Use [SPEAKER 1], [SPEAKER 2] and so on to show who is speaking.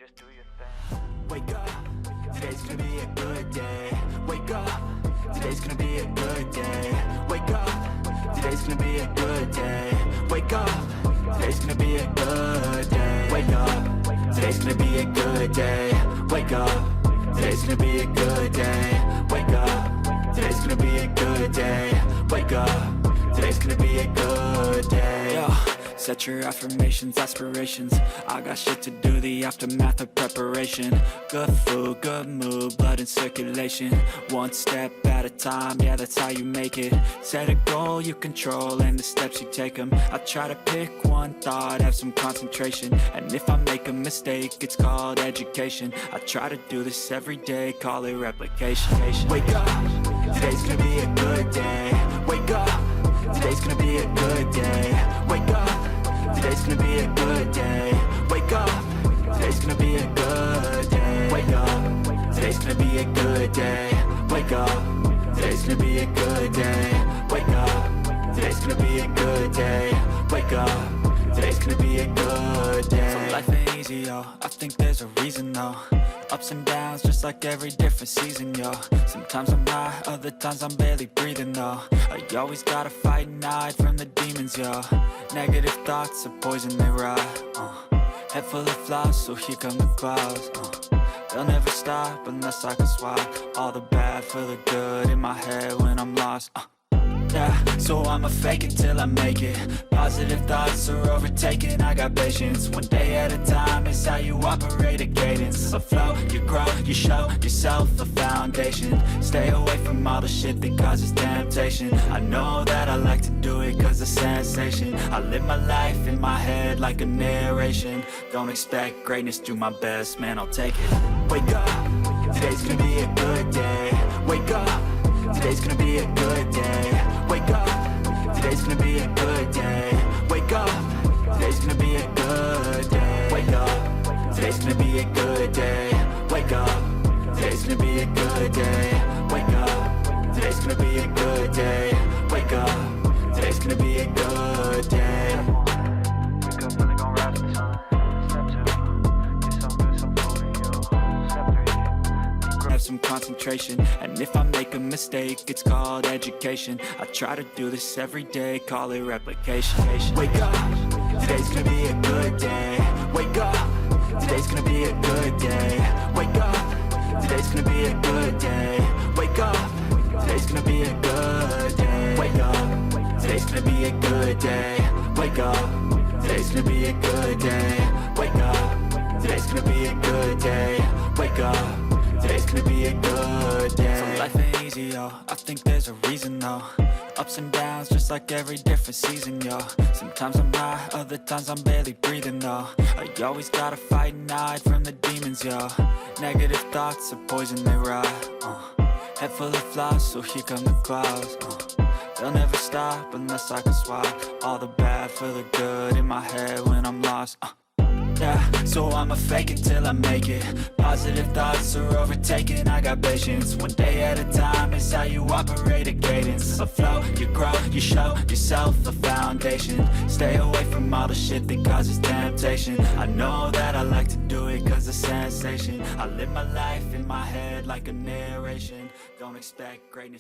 [SPEAKER 1] just do your thing.
[SPEAKER 2] Wake up, today's gonna be a good day. Wake up, today's gonna be a good day. Wake up, today's gonna be a good day. Wake up, today's gonna be a good day. Wake up, today's gonna be a good day. Wake up, today's gonna be a good day. Wake up, today's gonna be a good day. Wake up, today's gonna be a good day. Yo. Set your affirmations, aspirations. I got shit to do, the aftermath of preparation. Good food, good mood, blood in circulation. One step at a time, yeah, that's how you make it. Set a goal you control and the steps you take them. I try to pick one thought, have some concentration. And if I make a mistake, it's called education. I try to do this every day, call it replication. Wake up, today's gonna be a good day. Wake up, today's gonna be a good day. Wake up, today's gonna be a good day. Wake up, today's gonna be a good day. Wake up, today's gonna be a good day. Wake up, today's gonna be a good day. Wake up, today's gonna be a good day. Wake up, today's gonna be a good day. So life ain't easy, yo, I think there's a reason though. Ups and downs, just like every different season, yo. Sometimes I'm high, other times I'm barely breathing, though. I always gotta fight and hide from the demons, yo. Negative thoughts are poison, they rot. Head full of flies, so here come the clouds. They'll never stop unless I can swap all the bad for the good in my head when I'm lost. Yeah, so I'ma fake it till I make it. Positive thoughts are overtaken, I got patience. One day at a time is how you operate a cadence. A flow, you grow, you show yourself a foundation. Stay away from all the shit that causes temptation. I know that I like to do it cause it's sensation. I live my life in my head like a narration. Don't expect greatness, do my best, man, I'll take it. Wake up, today's gonna be a good day. Wake up, today's gonna be a good day. Wake up, today's gonna be a good day. Wake up, today's gonna be a good day. Wake up, today's gonna be a good day. Wake up, today's gonna be a good day. Wake up, today's gonna be a good day. Wake up, today's gonna be a good day.
[SPEAKER 1] Wake up when they gon' rise with the sun. Step 2, get some good, some food in you. Step 3,
[SPEAKER 2] Have some concentration, and if I make a mistake, it's called education. I try to do this every day, call it replication. Wake up, today's gonna be a good day. Wake up, today's gonna be a good day. Wake up, today's gonna be a good day. Wake up, today's gonna be a good day. Wake up, today's gonna be a good day. Wake up, today's gonna be a good day. Wake up, today's gonna be a good day. Wake up, today's gonna be a good day. So life ain't easy, yo, I think there's a reason though. Ups and downs, just like every different season, yo. Sometimes I'm high, other times I'm barely breathing, though. I always gotta fight and hide from the demons, yo. Negative thoughts are poison, they rot. Head full of flies, so here come the clouds. They'll never stop unless I can swap all the bad for the good in my head when I'm lost. Yeah, so I'ma fake it till I make it. Positive thoughts are overtaken, I got patience. One day at a time is how you operate a cadence. A flow, you grow, you show yourself a foundation. Stay away from all the shit that causes temptation. I know that I like to do it cause it's sensation. I live my life in my head like a narration. Don't expect greatness.